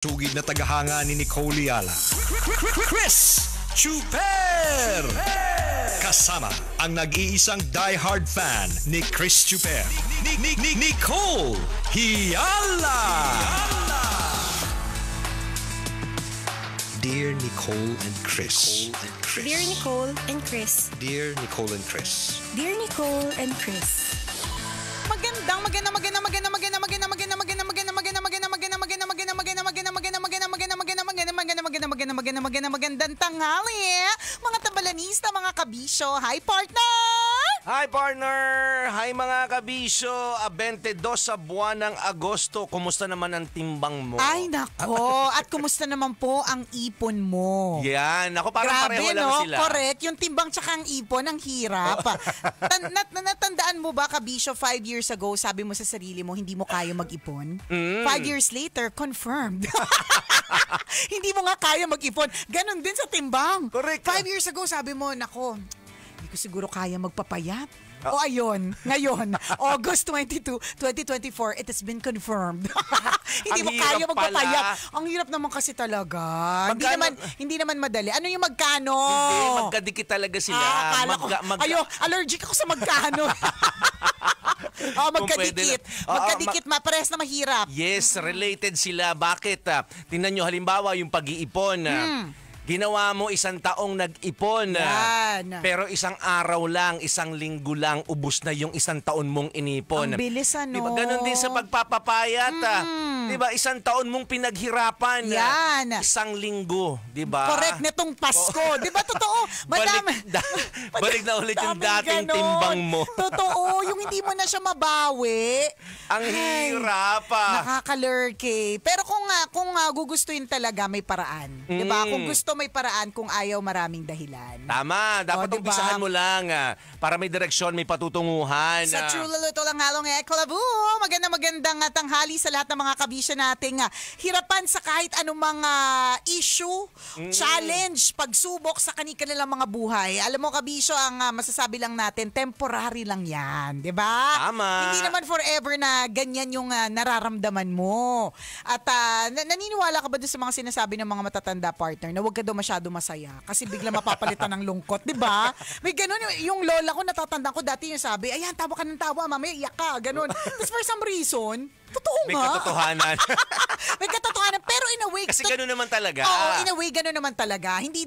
Sugid na tagahanga ni Nicole Yala. Chris Chuper! Kasama ang nag-iisang die-hard fan ni Chris Chuper. Nicole Yala! Dear Nicole and Chris. Dear Nicole and Chris. Dear Nicole and Chris. Dear Nicole and Chris. Magandang tanghali, mga tabalanista, mga kabisyo. Hi, partner! Hi, partner! Hi, mga kabisyo! 22 sa buwan ng Agosto. Kumusta naman ang timbang mo? Ay, nako! At kumusta naman po ang ipon mo? Yan. Ako, parang Grabe, pareho lang no? sila. Correct. Yung timbang tsaka ang ipon, ang hirap. Natandaan mo ba, kabisyo, 5 years ago, sabi mo sa sarili mo, hindi mo kaya mag-ipon? 5 years later, confirmed. Hindi mo nga kaya mag-ipon. Ganon din sa timbang. Correct. 5 years ago, sabi mo, nako, hindi ko siguro kaya magpapayat. O ayun, ngayon, August 22, 2024, it has been confirmed. Hindi mo kaya magpapayat. Ang hirap naman kasi talaga. Hindi naman madali. Ano yung magkano? Hindi, magkadikit talaga sila. Allergic ako sa magkano. Magkadikit. Magkadikit, parehas na mahirap. Yes, related sila. Bakit? Tingnan nyo, halimbawa, yung pag-iipon. Ginawa mo 1 taong nag-ipon. Yan. Pero 1 araw lang, 1 linggo lang, ubus na yung 1 taon mong inipon. Ang bilis, ano? Diba, ganun din sa pagpapapayat. Diba, 1 taon mong pinaghirapan. Yan. 1 linggo. Diba? Correct, netong Pasko. Diba, totoo? Balik na ulit yung dating timbang mo. Totoo, yung hindi mo na siya mabawi. Ang hirap. Nakakalurky. Pero kung gugustuhin talaga, may paraan. Diba? Kung gusto, may paraan. Kung ayaw, maraming dahilan. Tama. Dapat diba? umpisahan mo lang para may direksyon, may patutunguhan. Sa True Luluto lang halong Eklabu. Magandang tanghali sa lahat ng mga kabisya nating hirapan sa kahit anong mga issue, challenge, pagsubok sa kanilang mga buhay. Alam mo, kabisyo, ang masasabi lang natin, temporary lang yan. Diba? Tama. Hindi naman forever na ganyan yung nararamdaman mo. At naniniwala ka ba doon sa mga sinasabi ng mga matatanda, partner, na huwag ka daw masyado masaya kasi bigla mapapalitan ng lungkot, di ba? May ganun, yung lola ko, natatandaan ko dati yung sabi, ayan, tawa ka ng tawa, mamaya iyak ka, ganun. Tapos for some reason, totoo may nga. katotohanan. May katotohanan, pero in a way, kasi ganun naman talaga. Oo, in a way, ganun naman talaga. Hindi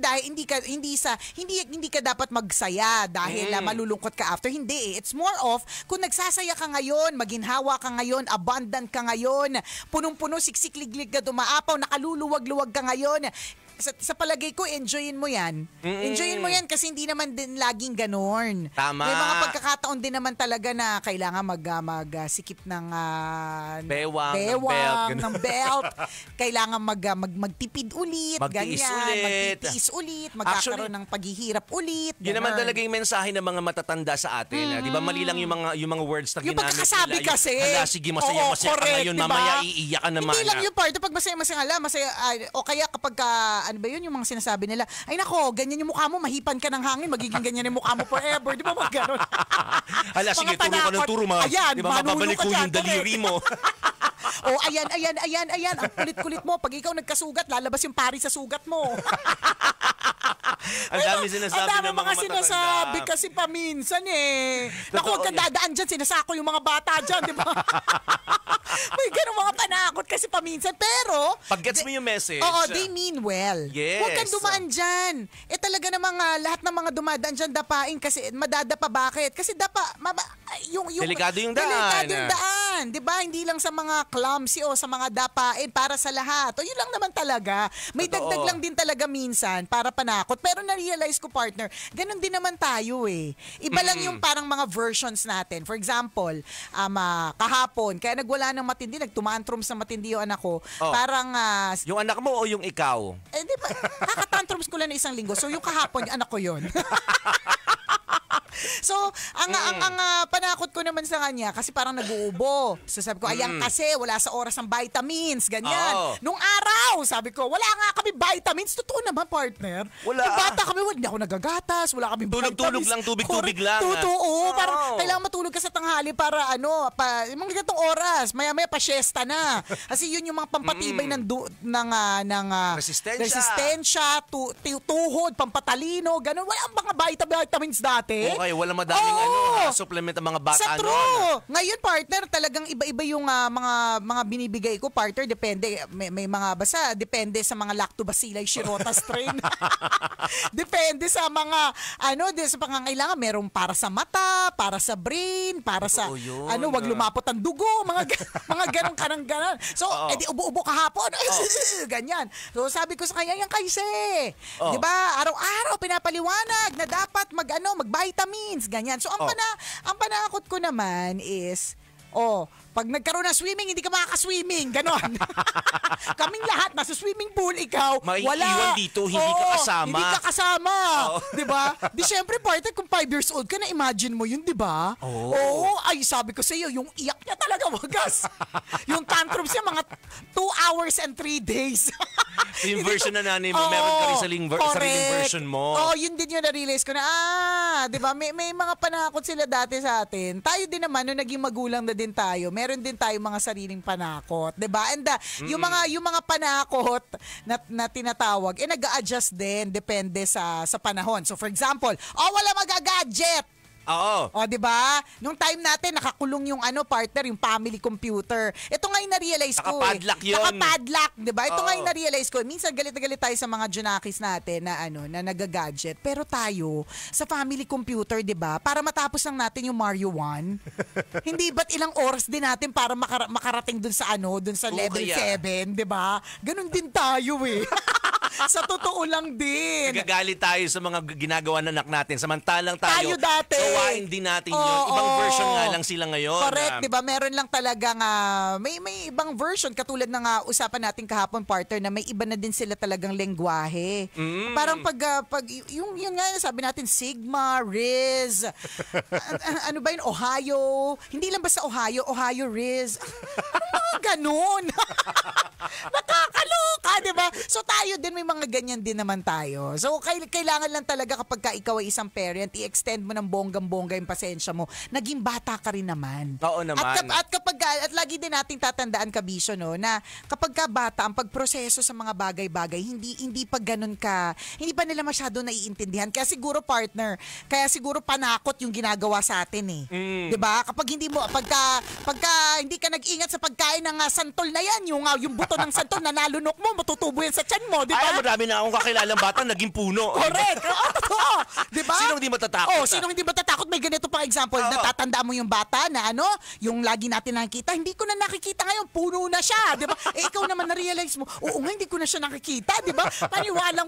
ka dapat magsaya dahil malulungkot ka after. Hindi eh. It's more of, kung nagsasaya ka ngayon, maginhawa ka ngayon, abundant ka ngayon, punong-puno, siksik-liglig ka dumaapaw, nakaluluwag-luwag ka ngayon, sa palagay ko, enjoyin mo yan. Enjoyin mo yan kasi hindi naman din laging ganon. Tama. May mga pagkakataon din naman talaga na kailangan magsikip ng bewang, ng belt. Kailangan magtipid ulit. Magtiis ulit. Magkakaroon ng paghihirap ulit. Yun naman talaga yung mensahe ng mga matatanda sa atin. Di ba mali lang yung mga words na ginamit nila. Yung pagkakasabi kasi. Hala, sige, masaya ka ngayon. Diba? Mamaya iiyak ka naman. Hindi lang yung part. Pag masaya, o kaya kapag ano ba yun, yung mga sinasabi nila, ay nako, ganyan yung mukha mo, mahipan ka ng hangin, magiging ganyan yung mukha mo forever. Di ba mga ganon? Hala, sige, turo ka ng turo, ayan, di ba mababalik ko yung daliri mo? Oh, ayan. Ang kulit-kulit mo. Pag ikaw nagkasugat, lalabas yung pari sa sugat mo. Ang dami sinasabi ng mga mga sinasabi kasi paminsan eh. Naku, huwag kang dadaan dyan, sinasako yung mga bata dyan, di ba? May ganun mga panakot kasi paminsan. Pero, pag-gets mo yung message. Oo, they mean well. Yes. Huwag kang dumaan dyan. Talaga namang lahat ng mga dumadaan dyan dapain kasi madadapa. Bakit? Kasi delikado yung daan. Delikado yung daan. Di ba? Hindi lang sa mga clumsy o sa mga dapain, para sa lahat. O yun lang naman talaga. May dagdag lang din talaga minsan para panakot. Pero na-realize ko, partner, ganun din naman tayo eh. Iba lang yung parang mga versions natin. For example, kahapon, kaya nagwala ng matindi, nagtumantrums na matindi yung anak ko. Parang... yung anak mo o yung ikaw? Di ba? Kakatantrums ko lang na 1 linggo. So yung kahapon, anak ko yun. So, ang panakot ko naman sa kanya, kasi parang nag-uubo. So sabi ko, ayan kasi, wala sa oras ng vitamins, ganyan. Nung araw, sabi ko, wala nga kami vitamins. Totoo naman, partner. Wala. Yung bata kami, hindi ako nagagatas, wala kami vitamins. Tulog-tulog lang, tubig-tubig lang. Totoo. Oh. Parang kailangan matulog ka sa tanghali para yung mga ganitong oras, maya-maya pa siesta na. Kasi yun yung mga pampatibay ng resistensya, tuhod, pampatalino, ganun. Wala ang mga vitamins dati. Okay, wala madaming supplement ang mga bata sa true. noon. Ngayon, partner, talagang iba-iba yung mga binibigay ko, partner. Depende. May mga basta, depende sa mga lactobacilli shirota strain. Depende sa mga, sa pangangailangan. Merong para sa mata, para sa brain, para sa, wag lumapot ang dugo, mga ganong kanang-ganon. So, edi ubo-ubo kahapon. Ganyan. So, sabi ko sa kanya, yan kasi. Di ba? Araw-araw pinapaliwanag na dapat mag-vitamins. Ganyan. So, ang panakot ko naman is, pag nagkaroon ng swimming, hindi ka makakaswimming. Ganon. Kaming lahat, nasa swimming pool, ikaw, wala. Maiiwan dito, hindi ka kasama. Hindi ka kasama. Diba? Di syempre, partner, kung 5 years old ka na, imagine mo yun, diba? Oo. Ay, sabi ko sa iyo, yung iyak niya talaga wagas. Yung tantrums niya, mga 2 hours and 3 days. Yung version na nanay mo, meron ka rin sariling version mo. Yun din yung na-realize ko na, diba? May mga panakot sila dati sa atin. Tayo din naman, nung naging magulang na din tayo, meron din tayo mga sariling panakot, 'di ba? And yung mga panakot na tinatawag, nag-a-adjust din depende sa panahon. So for example, wala magagadget. Oo. 'Di ba? Nung time natin nakakulong yung partner, yung family computer. Ito nga yung na-realize ko. Nakapadlock yun. Nakapadlock, 'di ba? Ito nga yung na-realize ko. Minsan galit na galit tayo sa mga junakis natin na na nagagadget. Pero tayo sa family computer, 'di ba? Para matapos lang natin yung Mario 1. Hindi ba't ilang oras din natin para makarating dun sa dun sa level 7, 'di ba? Ganun din tayo eh. Sa totoo lang din. Nagagalit tayo sa mga ginagawa ng anak natin. Samantalang tayo dati. gawain din natin yun. Ibang version nga lang sila ngayon. Correct, di ba? Meron lang talagang, may ibang version. Katulad ng usapan natin kahapon, partner, na may iba na din sila talagang lengguwahe. Parang yung nga, sabi natin, Sigma, Riz, ano ba yun, Ohio. Hindi lang basta Ohio, Riz. Ano mga ganun? Nakakaloka, di ba? So tayo din, may mga ganyan din naman tayo. So kailangan lang talaga kapag ikaw ay isang parent, i-extend mo ng bonggang-bongga yung pasensya mo. Naging bata ka rin naman. Oo naman. At lagi din nating tatandaan, Kabisyo, no, na kapag ka bata, ang pagproseso sa mga bagay-bagay, hindi pa ganun ka, hindi pa nila masyado naiintindihan. Kaya siguro, partner, panakot yung ginagawa sa atin eh. 'Di ba? Kapag pagka hindi ka nag-ingat sa pagkain ng santol na yan, yung buto ng santol na nalunok mo, matutubo yan sa tiyan mo, 'di ba? Marami na akong kakilalang bata naging puno. Correct. Totoo. 'Di ba? Sinong hindi matatakot? Sinong hindi matatakot? May ganito pang example. Natatandaan mo yung bata na yung lagi natin nakikita, hindi ko na nakikita ngayon, puno na siya, 'di ba? Ikaw naman na-realize mo, oo nga, hindi ko na siya nakikita, 'di ba?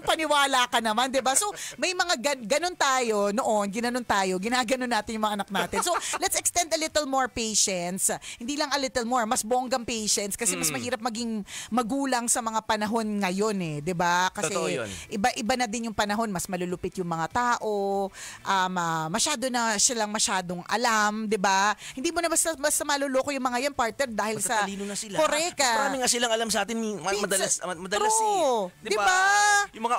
Paniwala ka naman, 'di ba? So, may mga ganun tayo noon, ginaganon natin yung mga anak natin. So, let's extend a little more patience. Hindi lang a little more, mas bonggang patience kasi mas mahirap maging magulang sa mga panahon ngayon eh, 'di ba? Kasi iba na din yung panahon, mas malulupit yung mga tao, masyado na silang masyadong alam, 'di ba? Hindi mo na basta maluloko yung mga yan, partner, dahil basta sa talino na sila. Correct. Marami nga silang alam sa atin, madalas true. eh. 'Di ba? Yung mga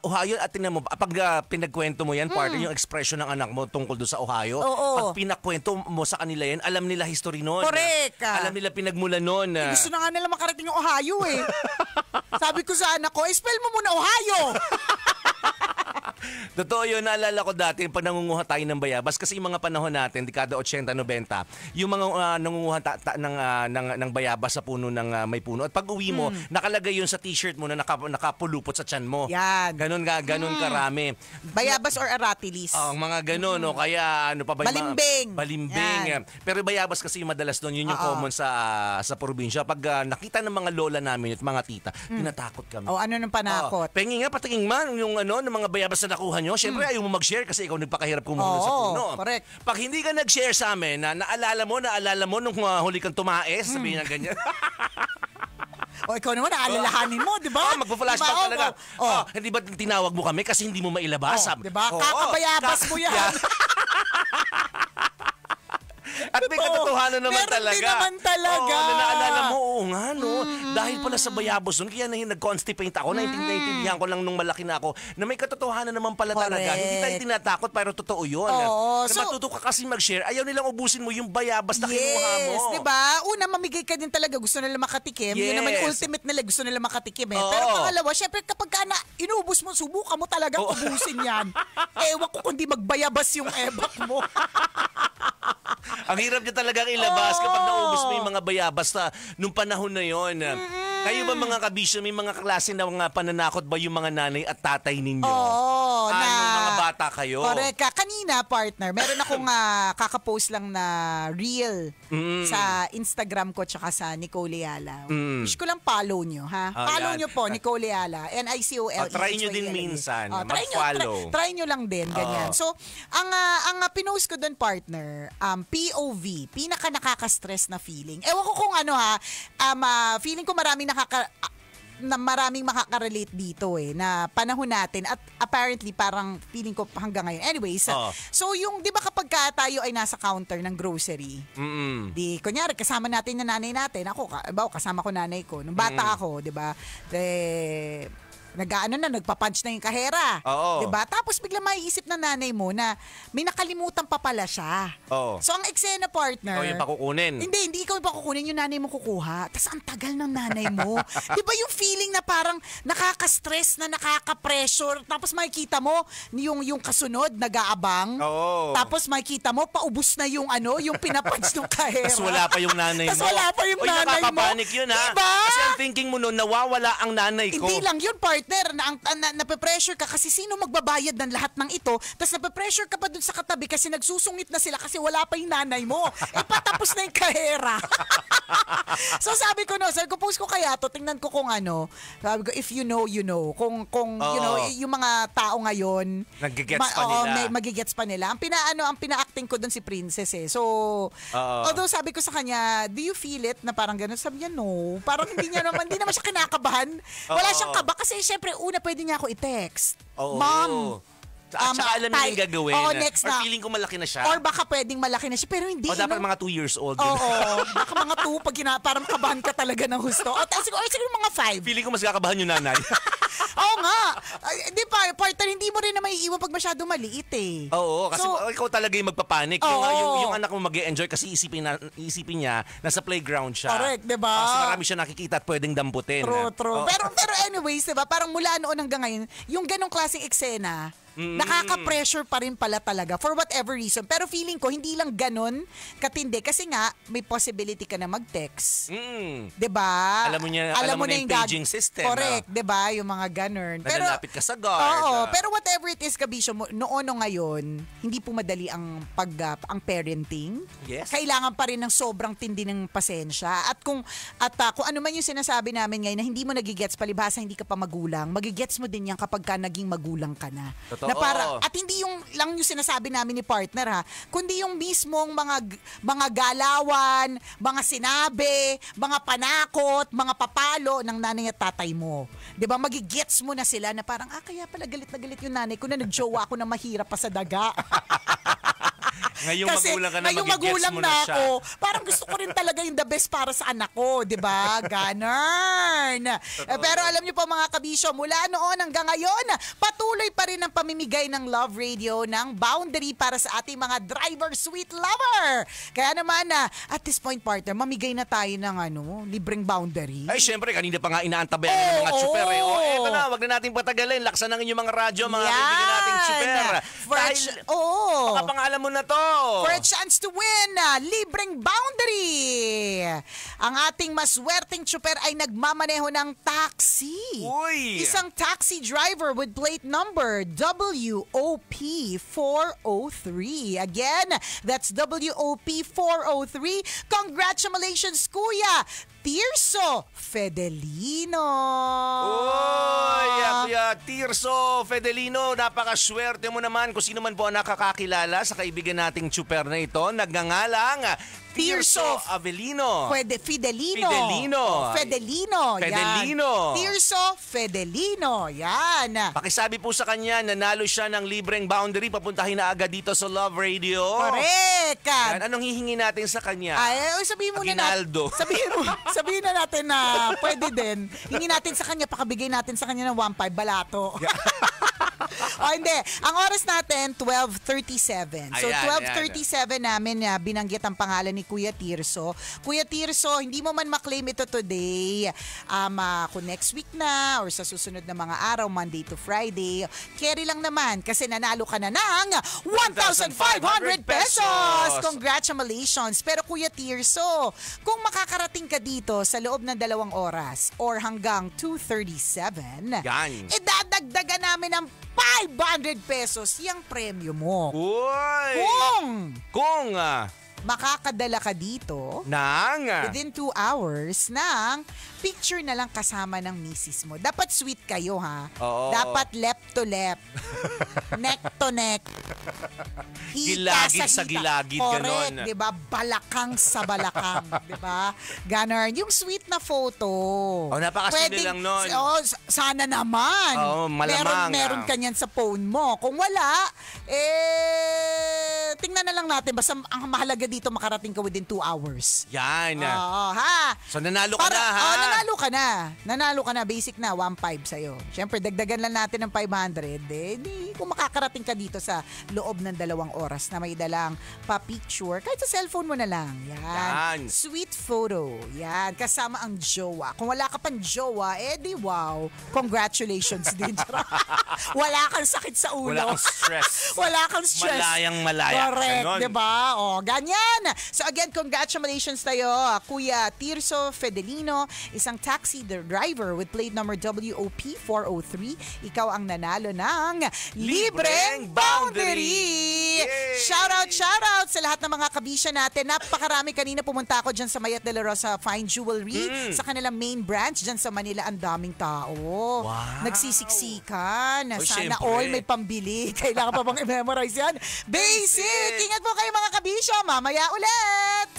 Ohio at tingnan mo, pag pinagkwento mo yan, partner, yung expression ng anak mo tungkol doon sa Ohio, pag pinakwento mo sa kanila yan, alam nila history noon. Correct. Alam nila pinagmulan noon. Gusto na nga nila makarating yung Ohio eh. Sabi ko sa anak ko, spell mo muna Ohio. Totoo yun, naalala ko dati pag nangunguha tayo ng bayabas kasi yung mga panahon natin, dekada 80-90, yung mga nangunguha ng bayabas sa puno ng may puno. At pag uwi mo, nakalagay yun sa t-shirt mo na nakapulupot sa tiyan mo. Yan. Ganon karami. Bayabas or aratilis. Mga ganon. O kaya ano pa ba? Balimbing. Yan. Pero bayabas kasi yung madalas doon, yun yung common sa probinsya. Pag nakita ng mga lola namin at mga tita, tinatakot kami. Ano nang panakot? Pengi nga, patingin man yung ng mga bayabas na nakuha nyo. Siyempre, ayaw mo mag-share kasi ikaw nagpakahirap kumuha sa puno. Correct. Pag hindi ka nag-share sa amin, naalala mo nung huli kang tumaes, sabihin na ganyan. Ikaw naman, naalalahanin mo, di ba? Magpa-flashback talaga. Hindi ba tinawag mo kami kasi hindi mo mailabas? Di ba? Kakabayabas mo yan. At may katotohanan naman Meron talaga. din naman talaga. Oo, na naalala mo, oo nga, no? Dahil pala sa bayabos nun, kaya nag-constipate ako, naintindihan ko lang nung malaki na ako, na may katotohanan naman pala talaga. Correct. Hindi tayo tinatakot, pero totoo yun. Oo, Na so- matuto ka kasi mag-share, ayaw nilang ubusin mo yung bayabas na kinuha mo. Yes, di ba? Una, mamigay ka din talaga. Gusto nila makatikim. Yun naman yung Yes. ultimate nila. Gusto nila makatikim eh. Oo. Pero pangalawa, syempre kapag ka inuubos mo, subukan mo talagang ubusin yan. Ewan ko kundi magbayabas yung ebak mo. Ang hirap niya talagang ilabas kapag naubos mo yung mga bayabas na nung panahon na yon. Kayo ba mga kabisyo, may mga klase na mga pananakot ba yung mga nanay at tatay ninyo? Oo. Anong mga bata kayo? Correct ka. Kanina, partner, meron akong kakapost lang na reel sa Instagram ko tsaka sa Nicole Yala. Wish ko lang follow nyo, ha? Follow yan. nyo po, Nicole Yala. Nicole. Try nyo din minsan, mag-follow. Try nyo lang din, ganyan. So, ang pinost ko doon, partner, POV, pinaka nakaka-stress na feeling. Ewan ko kung ano feeling ko maraming makaka-relate dito na panahon natin at apparently parang feeling ko hanggang ngayon. Anyways, so yung 'di ba kapag tayo ay nasa counter ng grocery, di kunyari kasama natin yung nanay natin, ako kasama ko nanay ko nung bata ako, 'di ba? Nagpa-punch na yung kahera. Oo. 'Di ba? Tapos bigla maiisip ng nanay mo na may nakalimutan pa pala siya. Oo. So ang eksena, partner. Ikaw yung pakukunin. Hindi ikaw yung pakukunin, yung nanay mo kukuha. Tapos ang tagal ng nanay mo. 'Di ba yung feeling na parang nakaka-stress na nakaka-pressure. Tapos makikita mo yung kasunod nag-aabang. Oo. Tapos makikita mo paubos na yung yung pinapunch ng kahera. Tapos wala pa yung nanay mo. Tapos wala pa yung Oy, nanay mo. nakakapanik yun, ha? Diba? Kasi ang thinking mo nun, nawawala ang nanay ko. Hindi lang yun, partner, nape-pressure ka kasi sino magbabayad ng lahat ng ito, tapos nape-pressure ka pa dun sa katabi kasi nagsusungit na sila kasi wala pa yung nanay mo. Patapos na yung kahera. So sabi ko post ko kaya to, tingnan ko kung sabi ko, if you know, you know. Kung you know, yung mga tao ngayon, Nagigets pa nila. magigets pa nila. Ang pina-acting ko dun si Princess eh. So, although sabi ko sa kanya, do you feel it na parang gano'n? Sabi niya, no. Parang hindi naman siya kinakabahan. Wala siyang kaba kasi syempre, una pwede niya ako i-text. Oo. Mom, At saka alam niya yung gagawin. Oo, next Or na. feeling ko malaki na siya. Or baka pwedeng malaki na siya, pero hindi. O dapat mga 2 years old. Oo, baka mga 2 pag parang kabahan ka talaga ng husto. O siguro mga 5. Feeling ko mas kakabahan yung nanay. Oo nga. Di pa, partner, hindi mo rin na maiiwan pag masyado maliit eh. Oo, kasi ikaw talaga yung magpapanik. Yung anak mo mag-e-enjoy kasi isipin niya nasa playground siya. Correct, di ba? Kasi marami siya nakikita at pwedeng damputin. True. Oo. Pero anyways, diba, parang mula noon hanggang ngayon, yung ganong klaseng eksena, nakaka-pressure pa rin pala talaga for whatever reason. Pero feeling ko, hindi lang ganon katindi kasi nga, may possibility ka na mag-text. Diba? Alam mo na yung paging system. Correct, diba? Yung mga ganon. Nalalapit ka sa guard. Oo, pero whatever it is, Kabisyo, noon o ngayon, hindi po madali ang ang parenting. Yes. Kailangan pa rin ng sobrang tindi ng pasensya. At kung ano man yung sinasabi namin ngayon na hindi mo nagigets, palibhasa hindi ka pa magulang, magigets mo din yan kapag ka naging magulang ka na. Totoo. At hindi lang yung sinasabi namin ni partner kundi yung mismong mga galawan, mga sinabi, mga panakot, mga papalo ng nanay at tatay mo. 'Di ba? Magigets mo na sila na parang kaya pala galit na galit yung nanay ko na nagjowa ako na mahirap pa sa daga. Ngayong Kasi magulang ka na, ngayong magigets magulang mo na na siya. ako, parang gusto ko rin talaga yung the best para sa anak ko, di ba? Ganon. Pero alam niyo po mga kabisyo, mula noon hanggang ngayon, patuloy pa rin ang pamimigay ng Love Radio ng boundary para sa ating mga driver sweet lover. Kaya naman, at this point, partner, mamigay na tayo ng libreng boundary. Ay, syempre, kanina pa nga inaantabayan ng mga tsuper. Eto na, wag na natin patagalin. Laksan ng inyong mga radyo, mga kaibigan nating tsuper. Baka pangalan mo na to. For a chance to win, libreng boundary. Ang ating maswerteng tsuper ay nagmamaneho ng taxi. Uy! Isang taxi driver with plate number WOP 403. Again, that's WOP 403. Congratulations, Kuya Tirso Fedelino. Kuya Tirso Fedelino, napakaswerte mo naman kung sino man po ang nakakakilala sa kaibigan nating chuper na ito. Nagngangalang Tirso Avelino. Fidelino. Fidelino. Yan. Tirso Fedelino. Yan. Pakisabi po sa kanya, nanalo siya ng libreng boundary. Papuntahin na agad dito sa Love Radio. Correct. Yan. Anong hihingi natin sa kanya? Ay, sabihin mo Aguinaldo. sabihin na natin na pwede din. Hingi natin sa kanya, pakabigay natin sa kanya ng 1.5 balato. O hindi, ang oras natin 12:37. So Ayan, 12:37 namin binanggit ang pangalan ni Kuya Tirso. Kuya Tirso, hindi mo man maklaim ito today. Kung next week na or sa susunod na mga araw, Monday to Friday, carry lang naman kasi nanalo ka na ng 1,500 pesos. Congratulations. Pero Kuya Tirso, kung makakarating ka dito sa loob ng 2 oras or hanggang 2:37, Yan. idadagdagan namin ng 500 pesos yung premyo mo. Uy! Kung Makakadala ka dito nang within 2 hours ng picture na lang kasama ng misis mo. Dapat sweet kayo, ha? Oo. Dapat left to left. Neck to neck. Gilagid sa gilagid, Correct, ganon. diba? Balakang sa balakang. Diba? Ganon. Yung sweet na photo. Oh, napakasimple lang nun. Sana naman. Oo, malamang. Meron ka niyan sa phone mo. Kung wala, tingnan na lang natin. Basta ang mahalaga dito makarating ka within 2 hours. yan. Oo, ha? So nanalo ka na, ha? Nanalo ka na. Nanalo ka na. Basic na, 1.5 sa'yo. Siyempre, dagdagan lang natin ng 500. Kung makakarating ka dito sa loob ng 2 oras na may dalang pa-picture, kahit sa cellphone mo na lang. Yan. Sweet photo. Yan. Kasama ang jowa. Kung wala ka pang jowa, wow. Congratulations din. Wala kang sakit sa ulo. Wala kang stress. Wala kang stress. Malayang-malaya. Correct, Ganon. diba? O, ganyan. So again, congratulations tayo, Kuya Tirso Fedelino, isang taxi driver with plate number WOP403. Ikaw ang nanalo ng libreng boundary. Yay! Shoutout sa lahat ng mga kabisya natin. Napakarami kanina pumunta ako dyan sa Mayat de la Rosa Fine Jewelry, sa kanilang main branch dyan sa Manila. Ang daming tao. Wow. Nagsisiksikan. Oh, Sana syempre. all may pambili. Kailangan pa bang i-memorize yan? Basic! Ingat po kayo mga kabisyo. Mamaya ulit!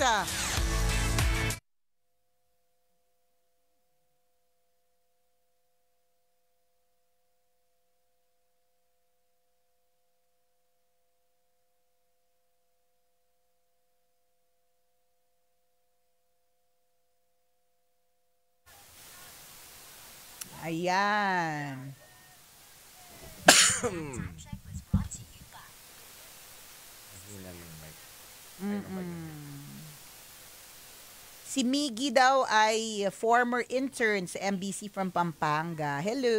Ayan. Si Miggy daw ay former intern sa MBC from Pampanga. Hello.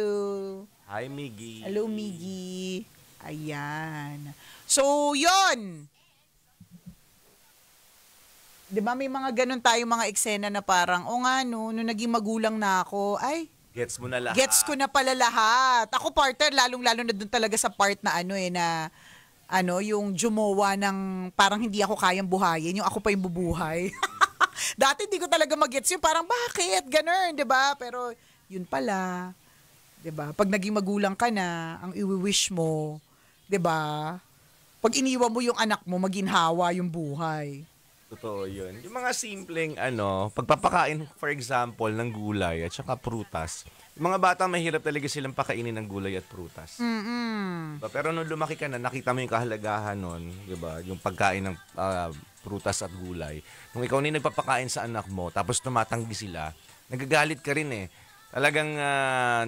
Hi, Miggy. Hello, Miggy. Ayan. So, yon. Di ba may mga ganun tayo mga eksena na parang, o nga no, nung naging magulang na ako, ay, Gets mo na lahat. gets ko na pala lahat. Ako partner, lalong-lalo na dun talaga sa part na yung jumowa ng parang hindi ako kayang buhayin, yung ako pa yung bubuhay. Dati hindi ko talaga mag-gets yun, parang bakit? Ganun, di ba? Pero yun pala, di ba? Pag naging magulang ka na, ang i-wish mo, di ba? Pag iniwan mo yung anak mo, maginhawa yung buhay. Totoo yun. Yung mga simpleng pagpapakain, for example, ng gulay at saka prutas. Yung mga bata, mahirap talaga silang pakainin ng gulay at prutas. Diba? Pero nung lumaki ka na, nakita mo yung kahalagahan nun, diba? Yung pagkain ng prutas at gulay. Nung ikaw na yung nagpapakain sa anak mo, tapos tumatanggi sila, nagagalit ka rin eh. Talagang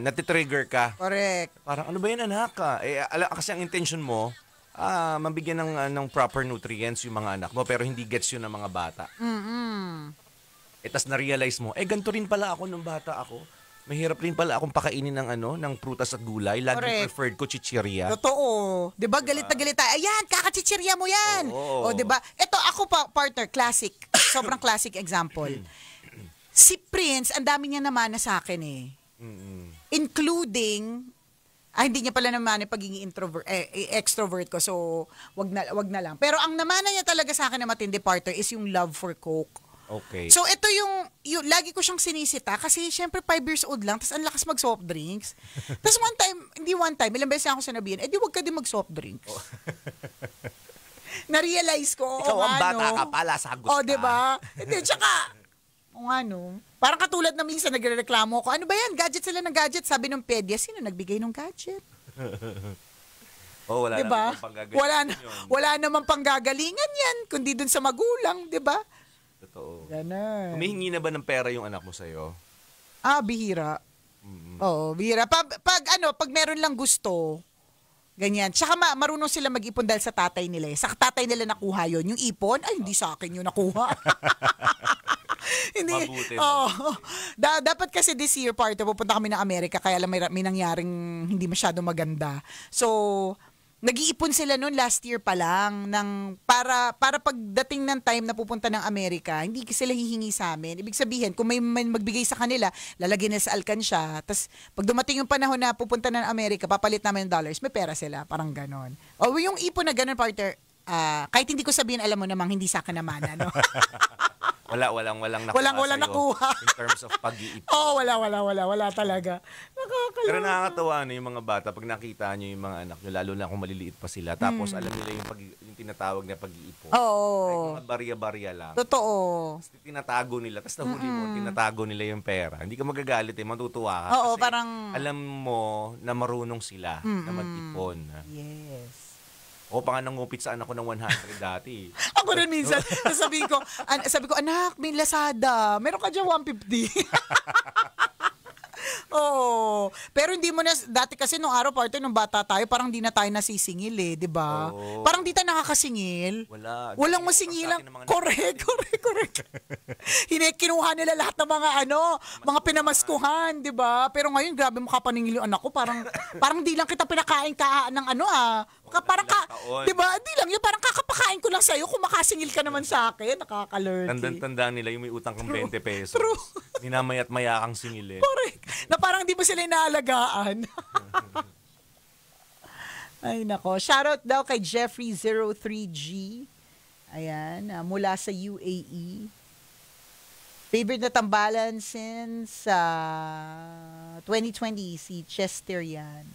natitrigger ka. Correct. Parang, ano ba yan anak ka? Kasi ang intention mo, mabigyan ng proper nutrients yung mga anak mo, pero hindi gets yun ng mga bata. Tas na-realize mo, ganito rin pala ako nung bata ako. Mahirap rin pala akong pakainin ng prutas at gulay. Lagi preferred ko chichirya. Totoo. 'Di ba galit na galit tayo? Ayan, kakachichirya mo 'yan. Oo. O 'di ba? Ito ako partner, classic. Sobrang classic example. Si Prince, ang dami niya naman na sa akin eh. Including hindi niya pala naman pagiging extrovert ko. So, wag na lang. Pero ang namana niya talaga sa akin na matindi partner is yung love for Coke. Okay. So ito yung lagi ko siyang sinisita kasi syempre 5 years old lang tapos ang lakas mag soft drinks. Tapos one time, ilang beses ako sinabihan, di wag ka din mag soft drinks. Na-realize ko, Ikaw ang bata ka pala, sagot ka. diba? Hindi, tsaka, parang katulad na minsan nagrereklamo ko, ano ba yan, gadget sila ng gadget, sabi ng pedya, sino nagbigay ng gadget? Wala diba? namang panggagalingan Wala namang panggagalingan yan, kundi dun sa magulang, diba? Totoo. Ganun. Humihingi na ba ng pera yung anak mo sa'yo? Bihira. Oo, bihira. Pag meron lang gusto, ganyan. Tsaka marunong sila mag-ipon dahil sa tatay nila. Sa tatay nila nakuha yon. Yung ipon, hindi sa akin yun nakuha. Hindi. Mabuti. Dapat kasi this year, partner, pupunta kami ng Amerika, kaya lang may nangyaring hindi masyado maganda. So, nag-iipon sila noon last year pa lang para pagdating ng time na pupunta ng Amerika, hindi sila hihingi sa amin. Ibig sabihin, kung may magbigay sa kanila, lalagyan nila sa alkansya. Tapos pag dumating yung panahon na pupunta ng Amerika, papalit namin ng dollars, may pera sila. Parang ganon. O yung ipon na ganon, partner, kahit hindi ko sabihin, alam mo namang hindi sa akin naman. Ano? Walang nakuha Walang sa'yo nakuha. in terms of pag-iipon. Wala talaga. Nakakaloka. Pero nakakatawa yung mga bata pag nakita nyo yung mga anak nyo, lalo na kung maliliit pa sila. Tapos alam nila yung tinatawag na pag-iipon. Oo. Mga barya-barya lang. Totoo. Tapos tinatago nila. Tapos nahuli mo, tinatago nila yung pera. Hindi ka magagalit matutuwa ka. Oo, Kasi parang alam mo na marunong sila na mag-ipon. yes. Ako pa nga nangupit sa anak ko ng 100 dati. Ako rin minsan, sabi ko, anak, may Lazada. Meron ka dyan 150. Oo. Pero hindi mo na, dati kasi nung araw, partner, nung bata tayo, parang di na tayo nasisingil eh, di ba? Oo. Parang di tayo nakakasingil. Wala. Walang Ang masingilan. sa akin ng mga Correct. Kinuha nila lahat ng mga pinamaskuhan, di ba? Pero ngayon, grabe makapaningil yung anak ko. Parang di lang kita pinakain ng parang taon. di ba? Di lang yun, parang kakapakain ko lang sa'yo kung makasingil ka naman sa akin. Nakakalurky. Tandaan nila yung may utang kang 20 pesos. True. Minamayat maya kang singilin. Correct. Na parang di ba sila inaalagaan. Ay, nako. Shoutout daw kay Jeffrey03G. Ayan, mula sa UAE. Favorite na tambalan since 2020, si Chester yan.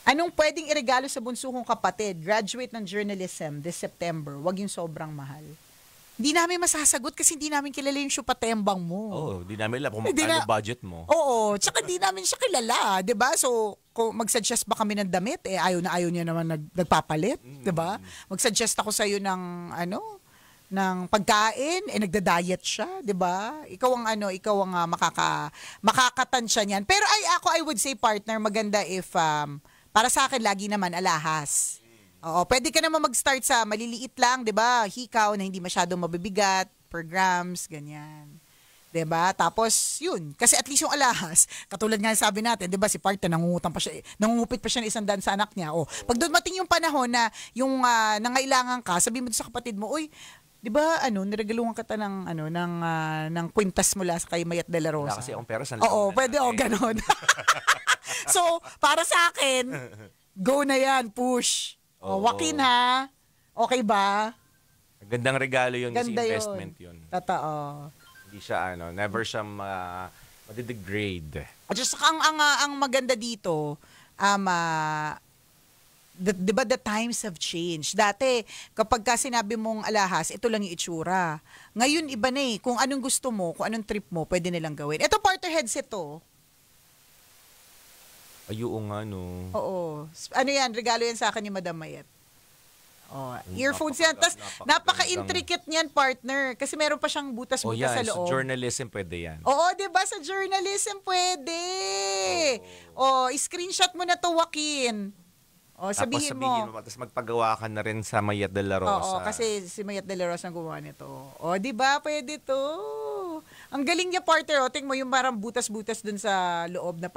Anong pwedeng iregalo sa bunso kong kapatid? Graduate ng journalism this September. Wag yung sobrang mahal. Hindi namin masasagot kasi hindi namin kilala yung syupatembang mo. Hindi namin alam kung magkano budget mo. Oo, tsaka hindi namin siya kilala, 'di ba? So, kung mag-suggest ba kami ng damit, ayaw niya naman nagpapalit, 'di ba? Mag-suggest ako sa iyo ng ng pagkain, nagda-diet siya, 'di ba? Ikaw ang makakatansya niyan. Pero I would say, partner, maganda if para sa akin lagi naman alahas. Oo, pwede ka naman mag-start sa maliliit lang, 'di ba? Hikaw na hindi masyadong mabibigat, per grams, ganyan. 'Di ba? Tapos, yun, kasi at least yung alahas, katulad nga sabi natin, 'di ba, si partner nangungupit pa siya ng 100 sa anak niya. Pag dumating yung panahon na yung nangailangan ka, sabi mo sa kapatid mo, "Uy, 'di ba, niregaluhan kita ng kwintas mula sa kay Mayat de la Rosa." Wala kasi akong pera sa Oo, pwede ganon. So, para sa akin, go na yan, push. Wakin ha. Okay ba? Gandang regalo yun kasi Ganda investment yun. Totoo. Hindi siya never siya madidegrade. At just ang maganda dito, di ba the times have changed. Dati, kapag ka sinabi mong alahas, ito lang yung itsura. Ngayon, iba na eh. Kung anong gusto mo, kung anong trip mo, pwede nilang gawin. Ito, partner headset to. Ayun nga, no. Oo. Ano yan? Regalo yan sa akin ni Madam Mayet. Earphones yan. Tapos, napaka-intricate niyan, partner. Kasi meron pa siyang butas-butas sa loob. Sa journalism pwede yan. Oo, di ba? Sa journalism pwede. Screenshot mo na to, Joaquin. Sabihin mo. Tapos magpagawa ka na rin sa Mayat de la Rosa. Oo, kasi si Mayat de la Rosa ang gumawa nito. Di ba? Pwede to. Ang galing niya, partner. Tingnan mo yung parang butas-butas dun sa loob na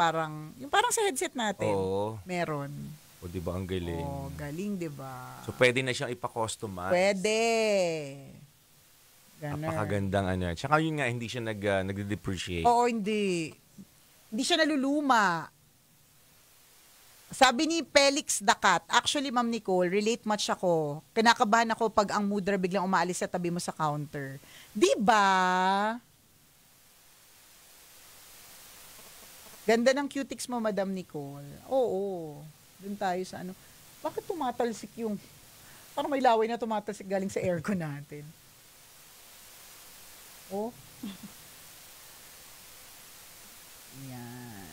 yung parang sa headset natin. Oo. Meron. Di ba ang galing? Galing, di ba? So, pwede na siyang ipa-customize. Pwede. Ganun. Napakagandang Tsaka yun nga, hindi siya nagde-depreciate. Oo, hindi. Hindi siya naluluma. Sabi ni Felix Dakat, actually Ma'am Nicole, relate much ako. Kinakabahan ako pag ang mudra biglang umaalis sa tabi mo sa counter. Di ba? Ganda ng cutics mo, Madam Nicole. Oo. Doon tayo sa ano. Bakit tumatalsik yung... Parang may laway na tumatalsik galing sa aircon natin. Oh. Yan.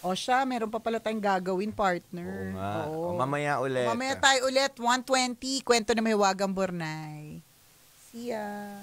O siya, meron pa pala tayong gagawin, partner. Oo nga. Oo. O, mamaya ulit. Mamaya tayo ulit, 1:20, kwento na may Wagang Bornay. See ya.